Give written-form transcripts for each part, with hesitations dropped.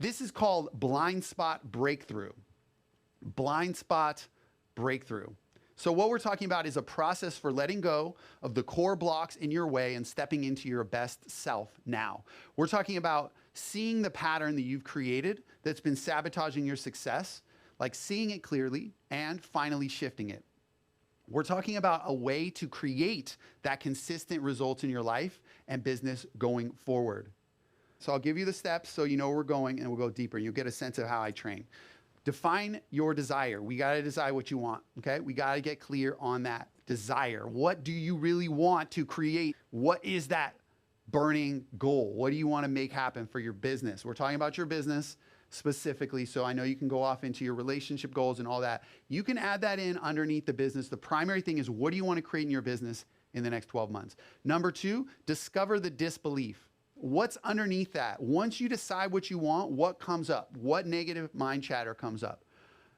This is called blind spot breakthrough. Blind spot breakthrough. So what we're talking about is a process for letting go of the core blocks in your way and stepping into your best self now. We're talking about seeing the pattern that you've created that's been sabotaging your success, like seeing it clearly and finally shifting it. We're talking about a way to create that consistent results in your life and business going forward. So I'll give you the steps so you know where we're going, and we'll go deeper. You'll get a sense of how I train. Define your desire. We got to decide what you want, okay? We got to get clear on that desire. What do you really want to create? What is that burning goal? What do you want to make happen for your business? We're talking about your business specifically, so I know you can go off into your relationship goals and all that. You can add that in underneath the business. The primary thing is, what do you want to create in your business in the next 12 months? Number two, discover the disbelief. What's underneath that? Once you decide what you want, what comes up? What negative mind chatter comes up?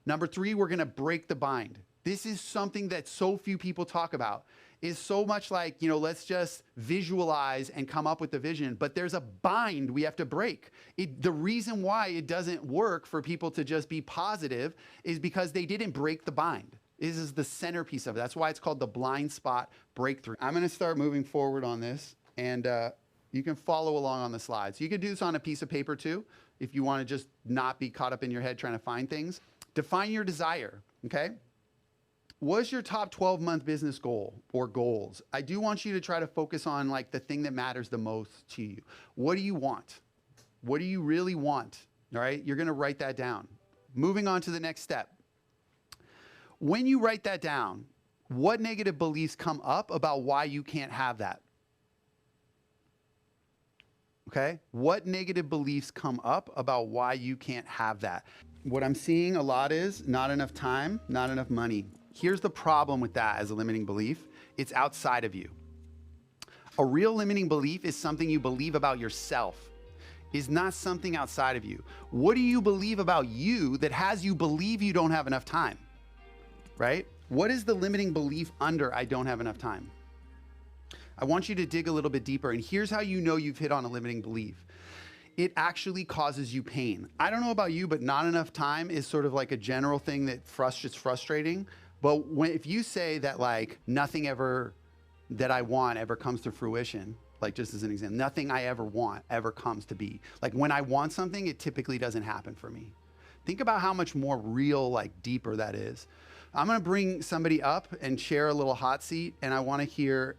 Number three, we're going to break the bind. This is something that so few people talk about. It's so much like, let's just visualize and come up with the vision, but there's a bind we have to break. The reason why it doesn't work for people to just be positive is because they didn't break the bind. This is the centerpiece of it. That's why it's called the blind spot breakthrough. I'm going to start moving forward on this, and you can follow along on the slides. You can do this on a piece of paper too, if you want to just not be caught up in your head trying to find things. Define your desire, okay? What's your top 12-month business goal or goals? I do want you to try to focus on like the thing that matters the most to you. What do you want? What do you really want? All right, you're going to write that down. Moving on to the next step. When you write that down, what negative beliefs come up about why you can't have that? Okay, what negative beliefs come up about why you can't have that? What I'm seeing a lot is not enough time, not enough money. Here's the problem with that as a limiting belief. It's outside of you. A real limiting belief is something you believe about yourself, is not something outside of you. What do you believe about you that has you believe you don't have enough time, right? What is the limiting belief under I don't have enough time? I want you to dig a little bit deeper, and here's how you know you've hit on a limiting belief. It actually causes you pain. I don't know about you, but not enough time is sort of like a general thing that it's frustrating. But if you say that like nothing ever that I want ever comes to fruition, like just as an example, nothing I ever want ever comes to be. Like when I want something, it typically doesn't happen for me. Think about how much more real, like deeper that is. I'm going to bring somebody up and share a little hot seat, and I want to hear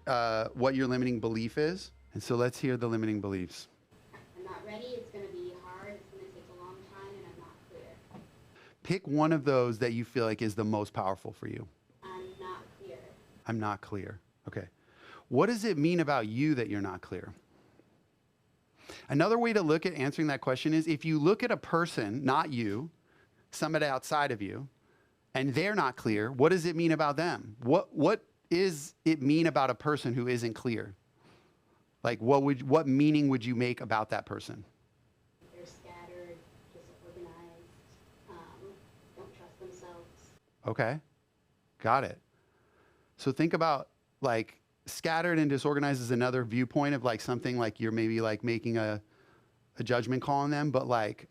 what your limiting belief is. And so let's hear the limiting beliefs. I'm not ready. It's going to be hard. It's going to take a long time, and I'm not clear. Pick one of those that you feel like is the most powerful for you. I'm not clear. I'm not clear. Okay. What does it mean about you that you're not clear? Another way to look at answering that question is if you look at a person, not you, somebody outside of you, and they're not clear, what does it mean about them? What is it mean about a person who isn't clear? Like what meaning would you make about that person? They're scattered, disorganized, don't trust themselves. Okay, got it. So think about like scattered and disorganized is another viewpoint of like something like you're maybe like making a judgment call on them, but like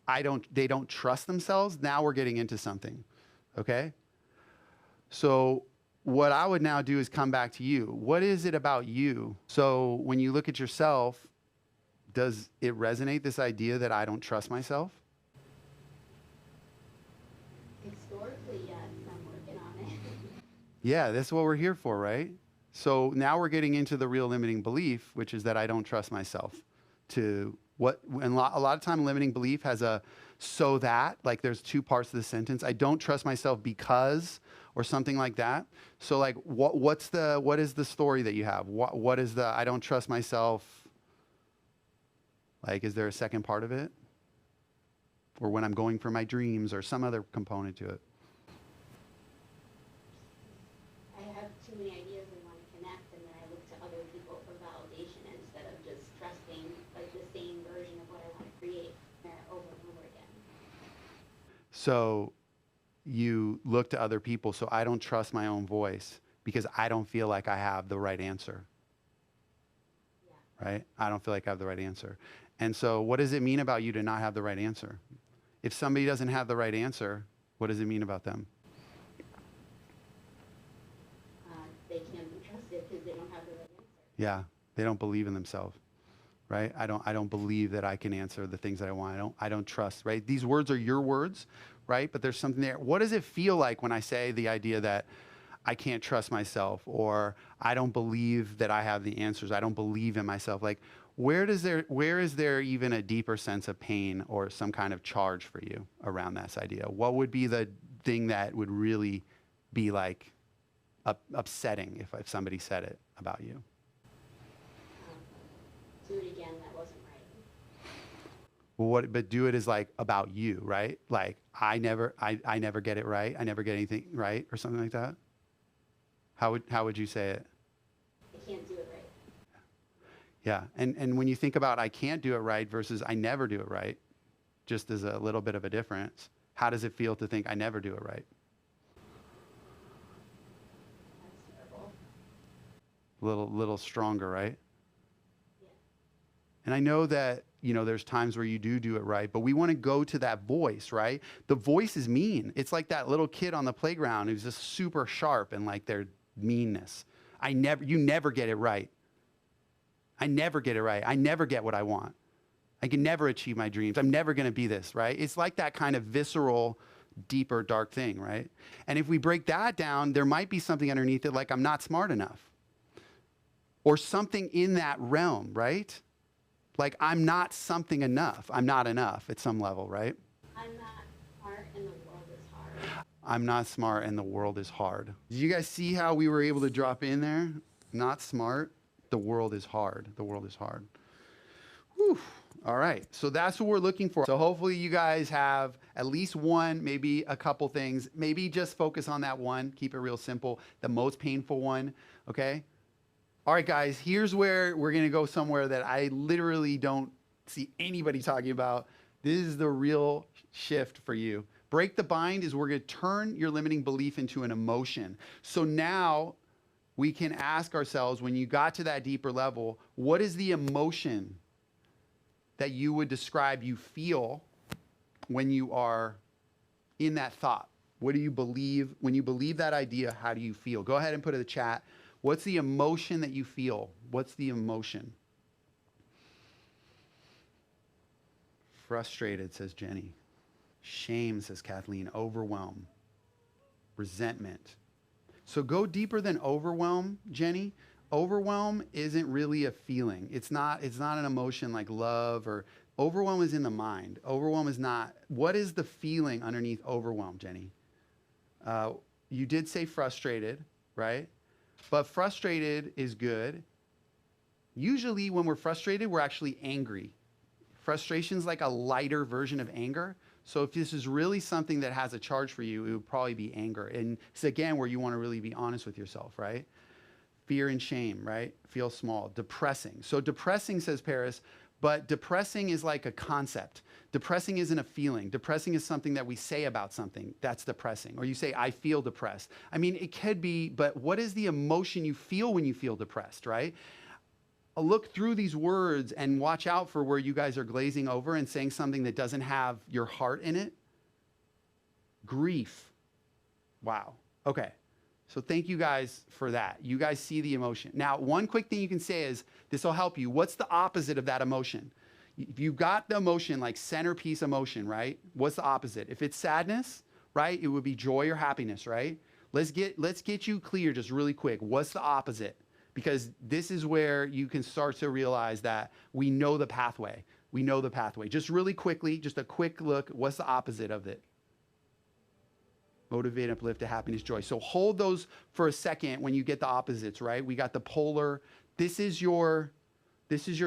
they don't trust themselves. Now we're getting into something. Okay? So what I would now do is come back to you. What is it about you? So when you look at yourself, does it resonate, this idea that I don't trust myself? Historically, yes, I'm working on it. Yeah, that's what we're here for, right? So now we're getting into the real limiting belief, which is that I don't trust myself. And a lot of time limiting belief has a so that, like there's two parts of the sentence. I don't trust myself because, or something like that. So like what is the story that you have? What is the I don't trust myself? Like, is there a second part of it? Or when I'm going for my dreams or some other component to it? I have too many ideas and want to connect, and then I look to other people for validation instead of just trusting like the same version of what I want to create over and over again. So you look to other people, so I don't trust my own voice because I don't feel like I have the right answer. Yeah. Right? I don't feel like I have the right answer. And so what does it mean about you to not have the right answer? If somebody doesn't have the right answer, what does it mean about them? They can't be trusted because they don't have the right answer. Yeah, they don't believe in themselves, right? I don't believe that I can answer the things that I want. I don't trust, right? These words are your words, right? But there's something there. What does it feel like when I say the idea that I can't trust myself, or I don't believe that I have the answers? I don't believe in myself. Like, where is there even a deeper sense of pain or some kind of charge for you around this idea? What would be the thing that would really be like upsetting if somebody said it about you? Do it again, that wasn't right. Well, but do it is like about you, right? Like I never get it right. I never get anything right, or something like that. How would you say it? I can't do it right. Yeah, and when you think about I can't do it right versus I never do it right, just as a little bit of a difference, how does it feel to think I never do it right? That's terrible. Little stronger, right? Yeah. And I know that, there's times where you do it right, but we want to go to that voice, right? The voice is mean. It's like that little kid on the playground who's just super sharp and like their meanness. You never get it right. I never get it right. I never get what I want. I can never achieve my dreams. I'm never going to be this, right? It's like that kind of visceral, deeper, dark thing, right? And if we break that down, there might be something underneath it like I'm not smart enough. Or something in that realm, right? Like I'm not something enough. I'm not enough at some level, right? I'm not smart and the world is hard. I'm not smart and the world is hard. Did you guys see how we were able to drop in there? Not smart. The world is hard. The world is hard. Whew. All right. So that's what we're looking for. So hopefully you guys have at least one, maybe a couple things. Maybe just focus on that one. Keep it real simple. The most painful one. Okay? All right, guys. Here's where we're going to go somewhere that I literally don't see anybody talking about. This is the real shift for you. Break the bind is we're going to turn your limiting belief into an emotion. So now we can ask ourselves, when you got to that deeper level, what is the emotion that you would describe you feel when you are in that thought? What do you believe? When you believe that idea, how do you feel? Go ahead and put it in the chat. What's the emotion that you feel? What's the emotion? Frustrated, says Jenny. Shame, says Kathleen. Overwhelm. Resentment. So go deeper than overwhelm, Jenny. Overwhelm isn't really a feeling. It's not an emotion like love, or overwhelm is in the mind. Overwhelm is not. What is the feeling underneath overwhelm, Jenny? You did say frustrated, right? But frustrated is good. Usually when we're frustrated, we're actually angry. Frustration's like a lighter version of anger. So if this is really something that has a charge for you, it would probably be anger. And it's again where you want to really be honest with yourself, right? Fear and shame, right? Feel small. Depressing. So depressing, says Paris, but depressing is like a concept. Depressing isn't a feeling. Depressing is something that we say about something. That's depressing. Or you say, I feel depressed. I mean, it could be, but what is the emotion you feel when you feel depressed, right? Look through these words and watch out for where you guys are glazing over and saying something that doesn't have your heart in it. Grief. Wow. Okay. So thank you guys for that. You guys see the emotion. Now, one quick thing you can say is, this will help you. What's the opposite of that emotion? If you've got the emotion, like centerpiece emotion, right? What's the opposite? If it's sadness, right? It would be joy or happiness, right? Let's get you clear just really quick. What's the opposite? Because this is where you can start to realize that we know the pathway. We know the pathway. Just really quickly, just a quick look. What's the opposite of it? Motivate, uplift to happiness, joy. So hold those for a second when you get the opposites, right? We got the polar. This is your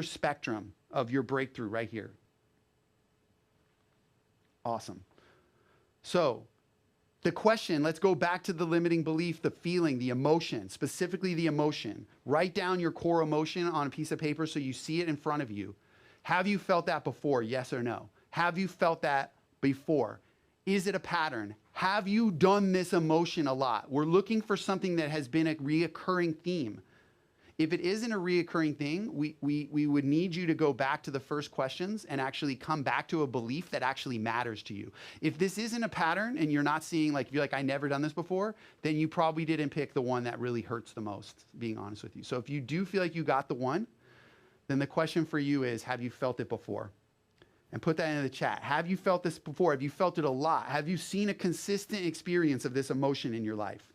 spectrum of your breakthrough right here. Awesome. So the question, let's go back to the limiting belief, the feeling, the emotion, specifically the emotion. Write down your core emotion on a piece of paper so you see it in front of you. Have you felt that before? Yes or no? Have you felt that before? Is it a pattern? Have you done this emotion a lot? We're looking for something that has been a reoccurring theme. If it isn't a reoccurring thing, we would need you to go back to the first questions and actually come back to a belief that actually matters to you. If this isn't a pattern and you're not seeing, like, if you're like, I never done this before, then you probably didn't pick the one that really hurts the most, being honest with you. So if you do feel like you got the one, then the question for you is, have you felt it before? And put that in the chat. Have you felt this before? Have you felt it a lot? Have you seen a consistent experience of this emotion in your life?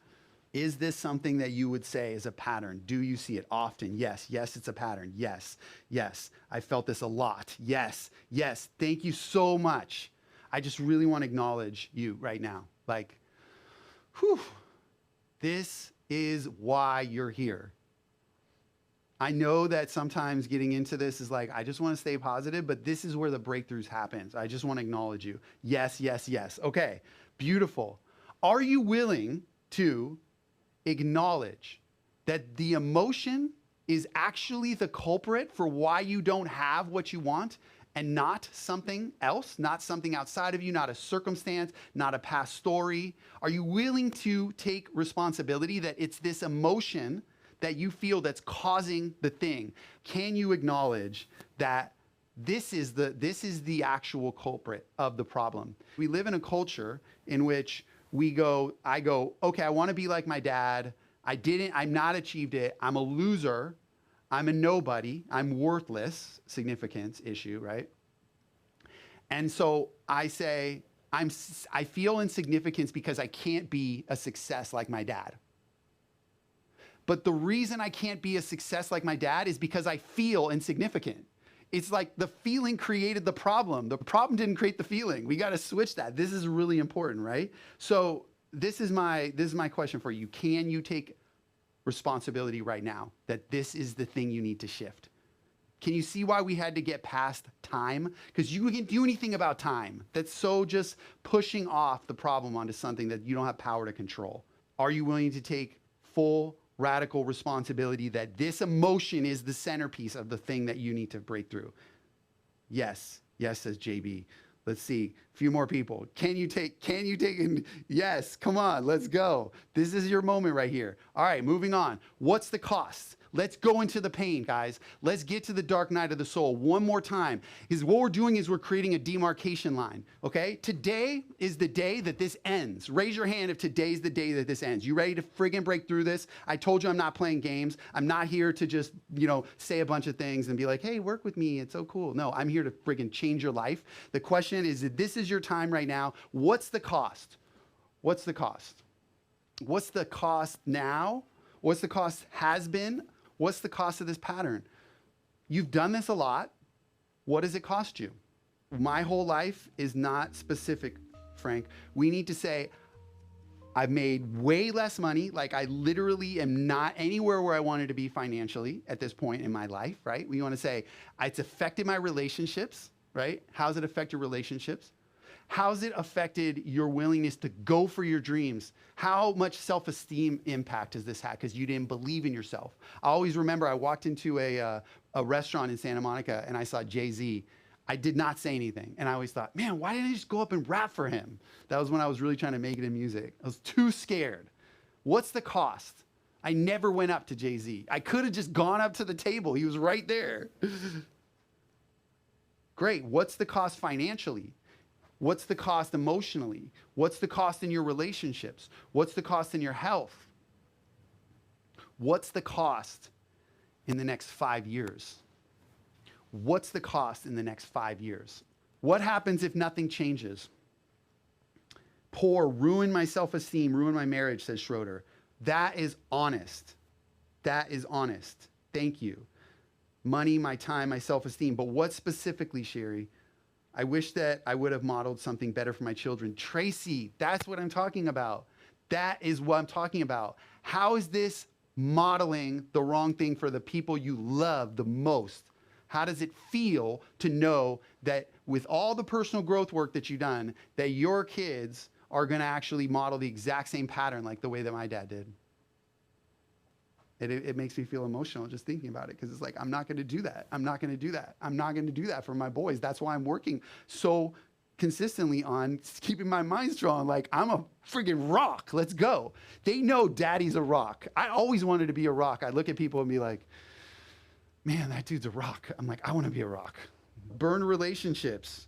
Is this something that you would say is a pattern? Do you see it often? Yes. Yes, it's a pattern. Yes. Yes. I felt this a lot. Yes. Yes. Thank you so much. I just really want to acknowledge you right now. Like, whew, this is why you're here. I know that sometimes getting into this is like, I just want to stay positive, but this is where the breakthroughs happen. I just want to acknowledge you. Yes, yes, yes. Okay, beautiful. Are you willing to acknowledge that the emotion is actually the culprit for why you don't have what you want and not something else, not something outside of you, not a circumstance, not a past story? Are you willing to take responsibility that it's this emotion that you feel that's causing the thing? Can you acknowledge that this is the actual culprit of the problem? We live in a culture in which I go, okay, I want to be like my dad. I'm not achieved it. I'm a loser. I'm a nobody. I'm worthless, significance issue, right? And so I say, I feel insignificance because I can't be a success like my dad. But the reason I can't be a success like my dad is because I feel insignificant. It's like the feeling created the problem. The problem didn't create the feeling. We got to switch that. This is really important, right? So this is my question for you. Can you take responsibility right now that this is the thing you need to shift? Can you see why we had to get past time? Because you can do anything about time. That's so just pushing off the problem onto something that you don't have power to control. Are you willing to take full radical responsibility that this emotion is the centerpiece of the thing that you need to break through? Yes. Yes, says JB. Let's see. A few more people. Can you take, yes, come on, let's go. This is your moment right here. All right, moving on. What's the cost? Let's go into the pain, guys. Let's get to the dark night of the soul one more time. Because what we're doing is we're creating a demarcation line, okay? Today is the day that this ends. Raise your hand if today's the day that this ends. You ready to friggin' break through this? I told you I'm not playing games. I'm not here to just, say a bunch of things and be like, hey, work with me. It's so cool. No, I'm here to friggin' change your life. The question is, if this is your time right now, what's the cost? What's the cost? What's the cost now? What's the cost has been? What's the cost of this pattern? You've done this a lot. What does it cost you? My whole life is not specific, Frank. We need to say, I've made way less money. Like, I literally am not anywhere where I wanted to be financially at this point in my life, right? We want to say, it's affected my relationships, right? How's it affect your relationships? How's it affected your willingness to go for your dreams? How much self-esteem impact has this had because you didn't believe in yourself? I always remember I walked into a restaurant in Santa Monica and I saw Jay-Z. I did not say anything. And I always thought, man, why didn't I just go up and rap for him? That was when I was really trying to make it in music. I was too scared. What's the cost? I never went up to Jay-Z. I could have just gone up to the table. He was right there. Great. What's the cost financially? What's the cost emotionally? What's the cost in your relationships? What's the cost in your health? What's the cost in the next 5 years? What's the cost in the next 5 years? What happens if nothing changes? Poor, ruin my self-esteem, ruin my marriage, says Schroeder. That is honest. That is honest. Thank you. Money, my time, my self-esteem. But what specifically, Sherry? I wish that I would have modeled something better for my children. Tracy, that's what I'm talking about. That is what I'm talking about. How is this modeling the wrong thing for the people you love the most? How does it feel to know that with all the personal growth work that you've done, that your kids are going to actually model the exact same pattern like the way that my dad did? It makes me feel emotional just thinking about it because it's like, I'm not going to do that. I'm not going to do that. I'm not going to do that for my boys. That's why I'm working so consistently on keeping my mind strong. Like, I'm a freaking rock. Let's go. They know daddy's a rock. I always wanted to be a rock. I look at people and be like, man, that dude's a rock. I'm like, I want to be a rock. Burn relationships.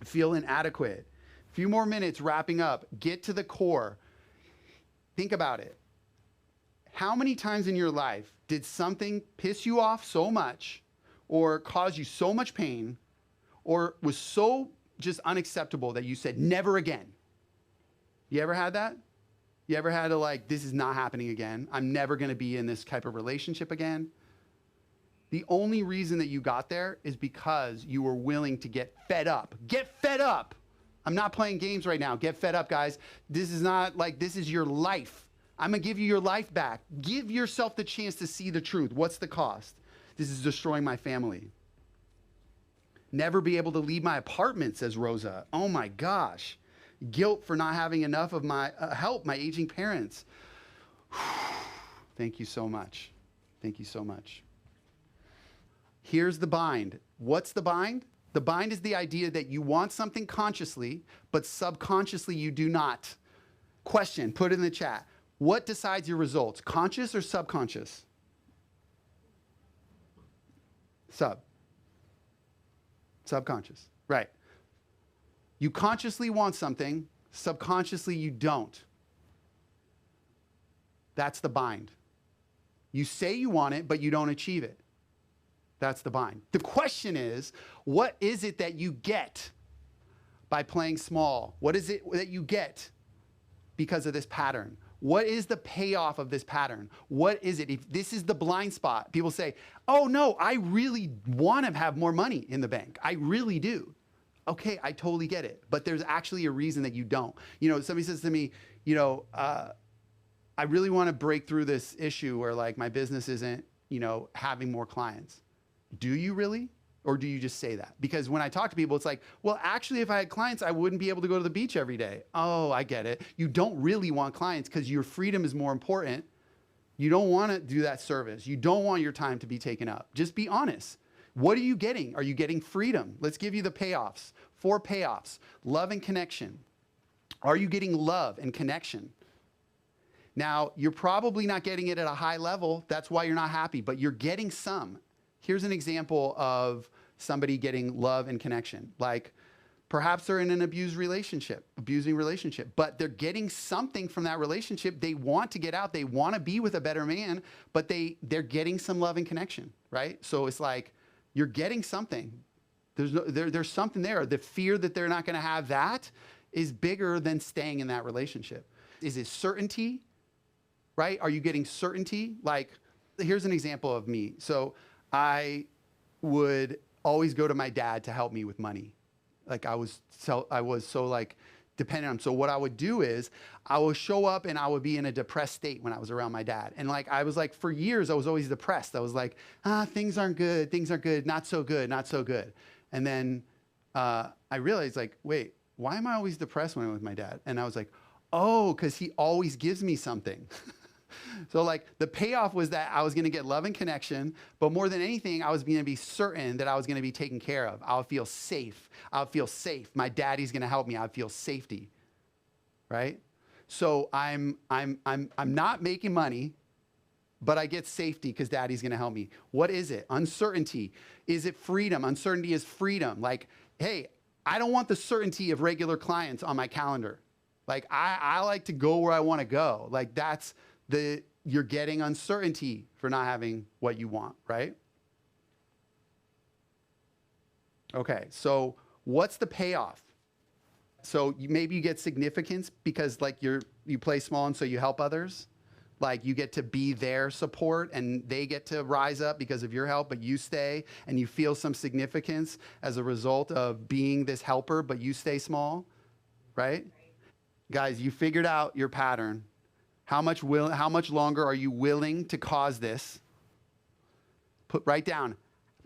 Feel inadequate. Few more minutes wrapping up. Get to the core. Think about it. How many times in your life did something piss you off so much or cause you so much pain or was so just unacceptable that you said, never again? You ever had that? You ever had to like, this is not happening again. I'm never going to be in this type of relationship again. The only reason that you got there is because you were willing to get fed up. Get fed up. I'm not playing games right now. Get fed up, guys. This is not like, this is your life. I'm going to give you your life back. Give yourself the chance to see the truth. What's the cost? This is destroying my family. Never be able to leave my apartment, says Rosa. Oh my gosh. Guilt for not having enough of my help, my aging parents. Thank you so much. Thank you so much. Here's the bind. What's the bind? The bind is the idea that you want something consciously, but subconsciously you do not. Question, put it in the chat. What decides your results? Conscious or subconscious? Subconscious, right. You consciously want something, subconsciously you don't. That's the bind. You say you want it, but you don't achieve it. That's the bind. The question is, what is it that you get by playing small? What is it that you get because of this pattern? What is the payoff of this pattern? What is it? If this is the blind spot, people say, oh no, I really want to have more money in the bank. I really do. Okay, I totally get it. But there's actually a reason that you don't. You know, somebody says to me, you know, I really want to break through this issue where like my business isn't, you know, having more clients. Do you really? Or do you just say that? Because when I talk to people, it's like, well, actually, if I had clients, I wouldn't be able to go to the beach every day. Oh, I get it. You don't really want clients because your freedom is more important. You don't want to do that service. You don't want your time to be taken up. Just be honest. What are you getting? Are you getting freedom? Let's give you the payoffs. 4 payoffs. Love and connection. Are you getting love and connection? Now, you're probably not getting it at a high level. That's why you're not happy, but you're getting some. Here's an example of somebody getting love and connection. Like perhaps they're in an abusing relationship, but they're getting something from that relationship. They want to get out. They want to be with a better man, but they're getting some love and connection, right? So it's like you're getting something. There's something there. The fear that they're not going to have that is bigger than staying in that relationship. Is it certainty, right? Are you getting certainty? Like, here's an example of me. So I would always go to my dad to help me with money. Like I was so like dependent on him. So what I would do is I would show up and I would be in a depressed state when I was around my dad. And like, I was like, for years, I was always depressed. I was like, things aren't good. Things aren't good. Not so good. Not so good. And then I realized like, wait, why am I always depressed when I'm with my dad? And I was like, oh, because he always gives me something. So like the payoff was that I was going to get love and connection, but more than anything, I was going to be certain that I was going to be taken care of. I'll feel safe. I'll feel safe. My daddy's going to help me. I feel safety, right? So I'm not making money, but I get safety because daddy's going to help me. What is it? Uncertainty. Is it freedom? Uncertainty is freedom. Like, hey, I don't want the certainty of regular clients on my calendar. Like I like to go where I want to go. Like you're getting uncertainty for not having what you want, right? Okay, so what's the payoff? So maybe you get significance because like you play small and so you help others. Like you get to be their support and they get to rise up because of your help, but you stay and you feel some significance as a result of being this helper, but you stay small, right? Guys, you figured out your pattern. How much longer are you willing to cause this? Write down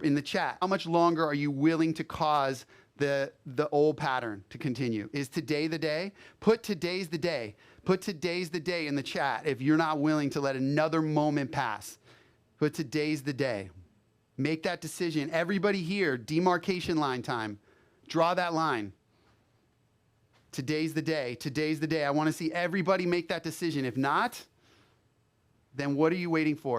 in the chat. How much longer are you willing to cause the old pattern to continue? Is today the day? Put today's the day. Put today's the day in the chat if you're not willing to let another moment pass. Put today's the day. Make that decision. Everybody here, demarcation line time. Draw that line. Today's the day. Today's the day. I want to see everybody make that decision. If not, then what are you waiting for?